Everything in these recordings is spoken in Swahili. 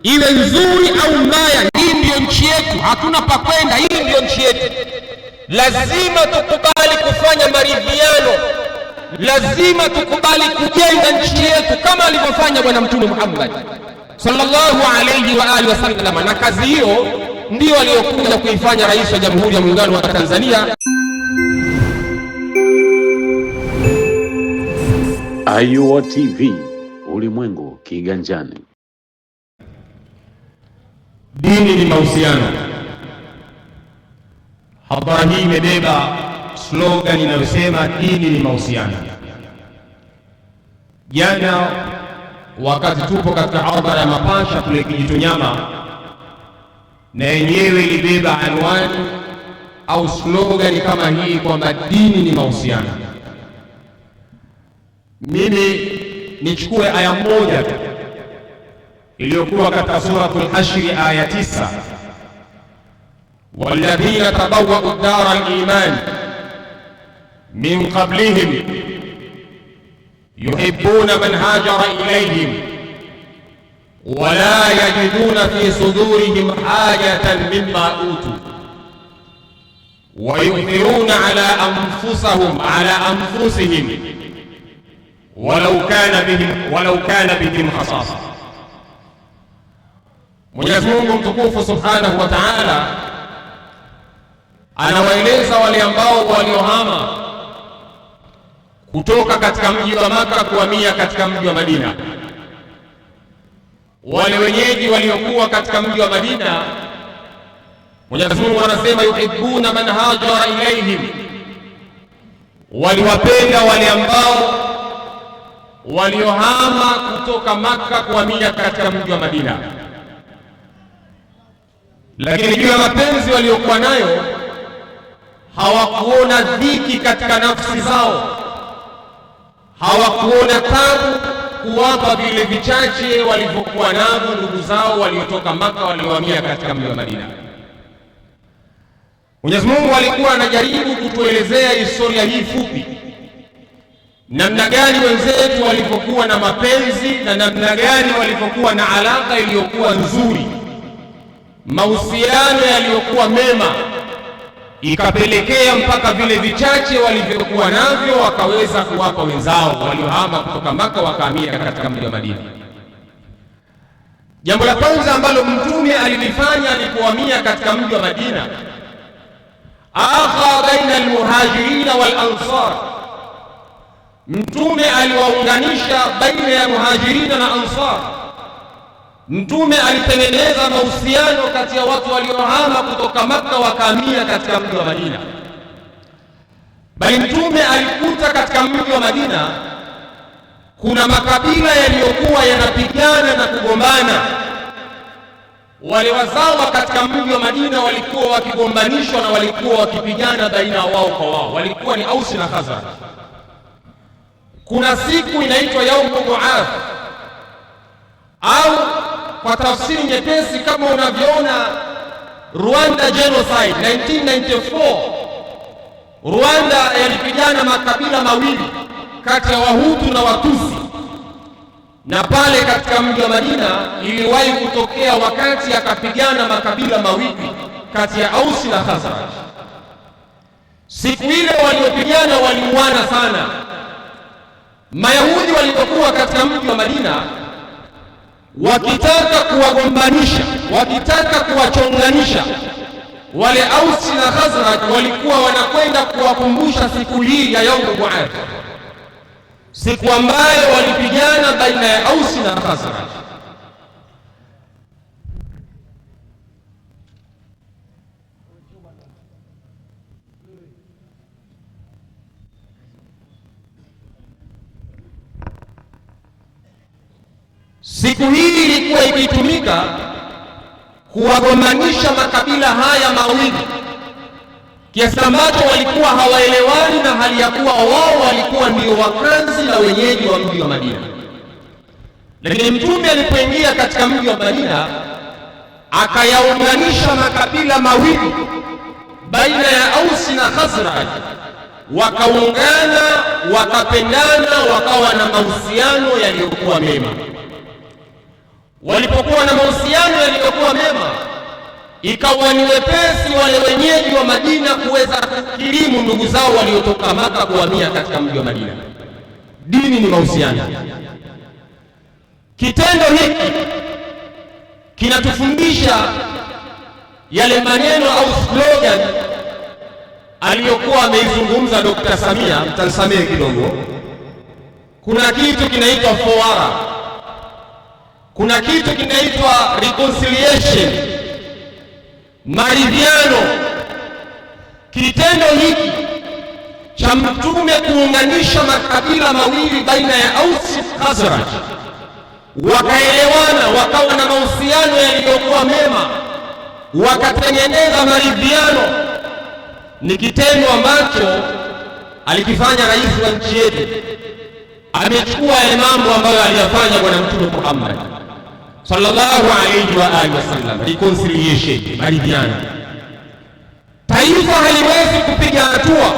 iwe nzuri au mbaya, hii ndio nchi yetu, hatuna pa kwenda, hii ndio nchi yetu. Lazima tukubali kufanya maridhiano, lazima tukubali kujenga nchi yetu kama alivyofanya Bwana Mtume Muhammad sallallahu alayhi wa alihi wasallam, na kazi hiyo ndio aliyokuja kuifanya Rais wa Jamhuri ya Muungano wa Tanzania. Ayuwa TV, ulimwengu kiganjani. Dini ni mahusiano. Hadhara hii imebeba slogan inayosema dini ni mahusiano. Jana wakati tupo katika hadhara ya Mapasha kule Kijitonyama, na yenyewe ilibeba anwani au slogan kama hii kwamba dini ni mahusiano. Mimi nichukue aya moja tu iliyokuwa katika suratul Hashr aya 9, walladhina tabawwa'u ad-dara al-iman min qablihim yuhibbuna man hajara ilayhim wa la yajiduna fi sudurihim hajatan mimma utu wa yu'thiruna ala anfusihim walau kana bihim khasasa. Mwenyezi Mungu mtukufu Subhanahu wa Ta'ala anawaeleza wale ambao waliohama kutoka katika mji wa Maka kuhamia katika mji wa Madina. Wale wenyeji waliokuwa katika mji wa Madina, Mwenyezi Mungu anasema yuhibbuna man hajara ilayhim, waliwapenda wale ambao waliohama kutoka Maka kuhamia katika mji wa Madina. Lakini juu ya mapenzi waliokuwa nayo, hawakuona dhiki katika nafsi zao, hawakuona tabu kuwapa vile vichache walivyokuwa navyo ndugu zao waliotoka Maka waliohamia katika mji wa Madina. Mwenyezi Mungu alikuwa anajaribu kutuelezea historia hii fupi, namna gani wenzetu walivyokuwa na mapenzi na namna gani walivyokuwa na alaka iliyokuwa nzuri, mahusiano yaliyokuwa mema, ikapelekea mpaka vile vichache walivyokuwa navyo wakaweza kuwapa wenzao waliohama kutoka Maka wakahamia katika mji wa Madina. Jambo la kwanza ambalo Mtume alilifanya alipohamia katika mji wa Madina, akha baina almuhajirina wal ansar. Mtume aliwaunganisha baina ya muhajirina na ansar. Mtume alitengeneza mahusiano kati ya watu waliohama kutoka Maka wakahamia katika mji wa Madina. Bali Mtume alikuta katika mji wa Madina kuna makabila yaliyokuwa yanapigana na kugombana. Wale wazawa katika mji wa Madina walikuwa wakigombanishwa na walikuwa wakipigana baina wao kwa wao, walikuwa ni Ausi na Khazraj. Kuna siku inaitwa Yaumu Bu'ath, au kwa tafsiri nyepesi kama unavyoona Rwanda genocide 1994. Rwanda yalipigana makabila mawili kati ya Wahutu na Watusi, na pale katika mji wa Madina iliwahi kutokea wakati yakapigana makabila mawili kati ya Ausi na Khazraj. Siku ile waliopigana waliuana sana. Mayahudi walipokuwa katika mji wa Madina wakitaka kuwagombanisha, wakitaka kuwachonganisha, wale Ausi na Khazraj walikuwa wanakwenda kuwakumbusha siku hii ya Yaumu Bu'ath, siku ambayo walipigana baina ya Ausi na Khazraj. Siku hii ilikuwa ikitumika kuwagombanisha makabila haya mawili, kiasi ambacho walikuwa hawaelewani, na hali ya kuwa wao walikuwa ndio wakazi na wenyeji wa mji wa Madina. Lakini Mtume alipoingia katika mji wa Madina akayaunganisha makabila mawili baina ya Ausi na Khazraj, wakaungana, wakapendana, wakawa na mahusiano yaliyokuwa mema. walipokuwa na mahusiano yaliyokuwa mema, ikawa ni wepesi wale wenyeji wa Madina kuweza kukirimu ndugu zao waliotoka Maka kuhamia katika mji wa Madina. Dini ni mahusiano. Kitendo hiki kinatufundisha yale maneno au slogan aliyokuwa ameizungumza Dr. Samia. Mtanisamehe kidogo. Kuna kitu kinaitwa fawara, kuna kitu kinaitwa reconciliation, maridhiano. Kitendo hiki cha Mtume kuunganisha makabila mawili baina ya Aus na Khazraj, wakaelewana, wakawa na mahusiano yaliyokuwa mema, wakatengeneza maridhiano, ni kitendo ambacho alikifanya rais wa nchi yetu. Amechukua yale mambo ambayo aliyafanya Bwana Mtume Muhammad sallallahu alayhi wa alihi wasallam, reconciliation, maridhiano. Taifa haliwezi kupiga hatua,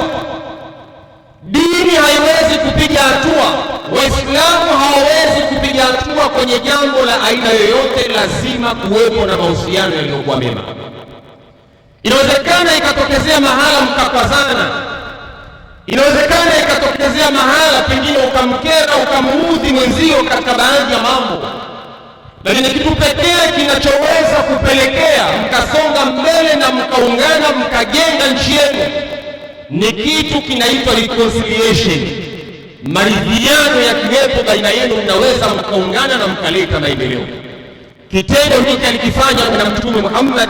dini haiwezi kupiga hatua, Waislamu hawawezi kupiga hatua kwenye jambo la aina yoyote, lazima kuwepo na mahusiano yaliyokuwa mema. Inawezekana ikatokezea mahala mkakwazana, inawezekana ikatokezea mahala pengine ukamkera ukamuudhi mwenzio katika baadhi ya mambo, lakini kitu pekee kinachoweza kupelekea mkasonga mbele na mkaungana mkajenga nchi yenu ni kitu kinaitwa reconciliation, maridhiano yakiwepo baina yenu, mnaweza mkaungana na mkaleta maendeleo. Kitendo hiki alikifanya Bwana Mtume Muhammad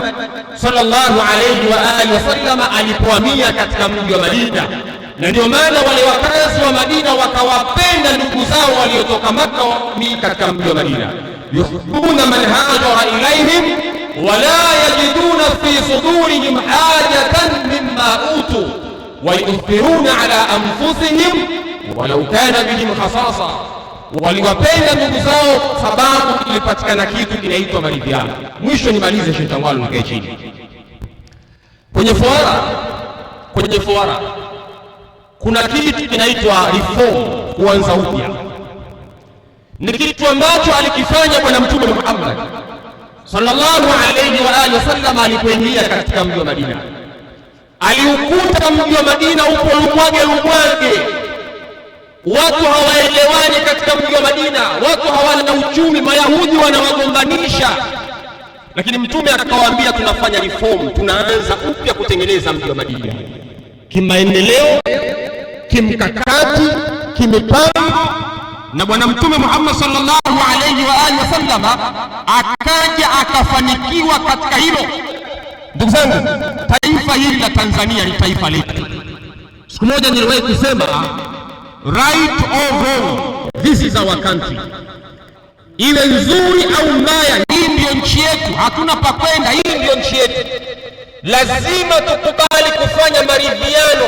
sallallahu alayhi wa alihi wasallam alipohamia katika mji wa Madina, na ndio maana wale wakazi wa Madina wakawapenda ndugu zao waliotoka Makka katika mji wa Madina. yuhibbuna man hajara ilayhim wala yajiduna fi sudurihim hajatan mimma utu wa yuthiruna ala anfusihim walau kana bihim khasasa. Waliwapenda ndugu zao sababu kilipatikana kitu kinaitwa maridhiano. Mwisho nimalize Sheikh Tangwalu, nikae chini. Kwenye fuara kuna kitu kinaitwa reform, kuanza upya. Ni kitu ambacho alikifanya Bwana Mtume Muhammad sallallahu alayhi wa alihi wasallam alipoingia katika mji wa Madina. Aliukuta mji wa Madina upo lumwage, watu hawaelewani katika mji wa Madina, watu hawana uchumi, Mayahudi wanawagombanisha. Lakini Mtume akawaambia tunafanya reform, tunaanza upya kutengeneza mji wa Madina kimaendeleo, kimkakati, kimipango. Na Bwana Mtume Muhammad sallallahu alayhi wa alihi wasallam akaja akafanikiwa katika hilo. Ndugu zangu, taifa hili la Tanzania ni taifa letu. Siku moja niliwahi kusema, right or wrong, this is our country. Iwe nzuri au mbaya, hii ndio nchi yetu, hatuna pa kwenda, hii ndio nchi yetu. Lazima tukubali kufanya maridhiano,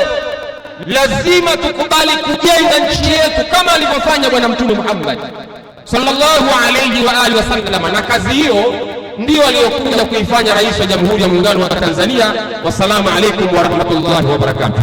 lazima tukubali kujenga nchi yetu kama alivyofanya Bwana Mtume Muhammad sallallahu alayhi wa alihi wasallam, na kazi hiyo ndio aliyokuja kuifanya Rais wa Jamhuri ya Muungano wa Tanzania. Wassalamu alaykum wa rahmatullahi wa barakatuh.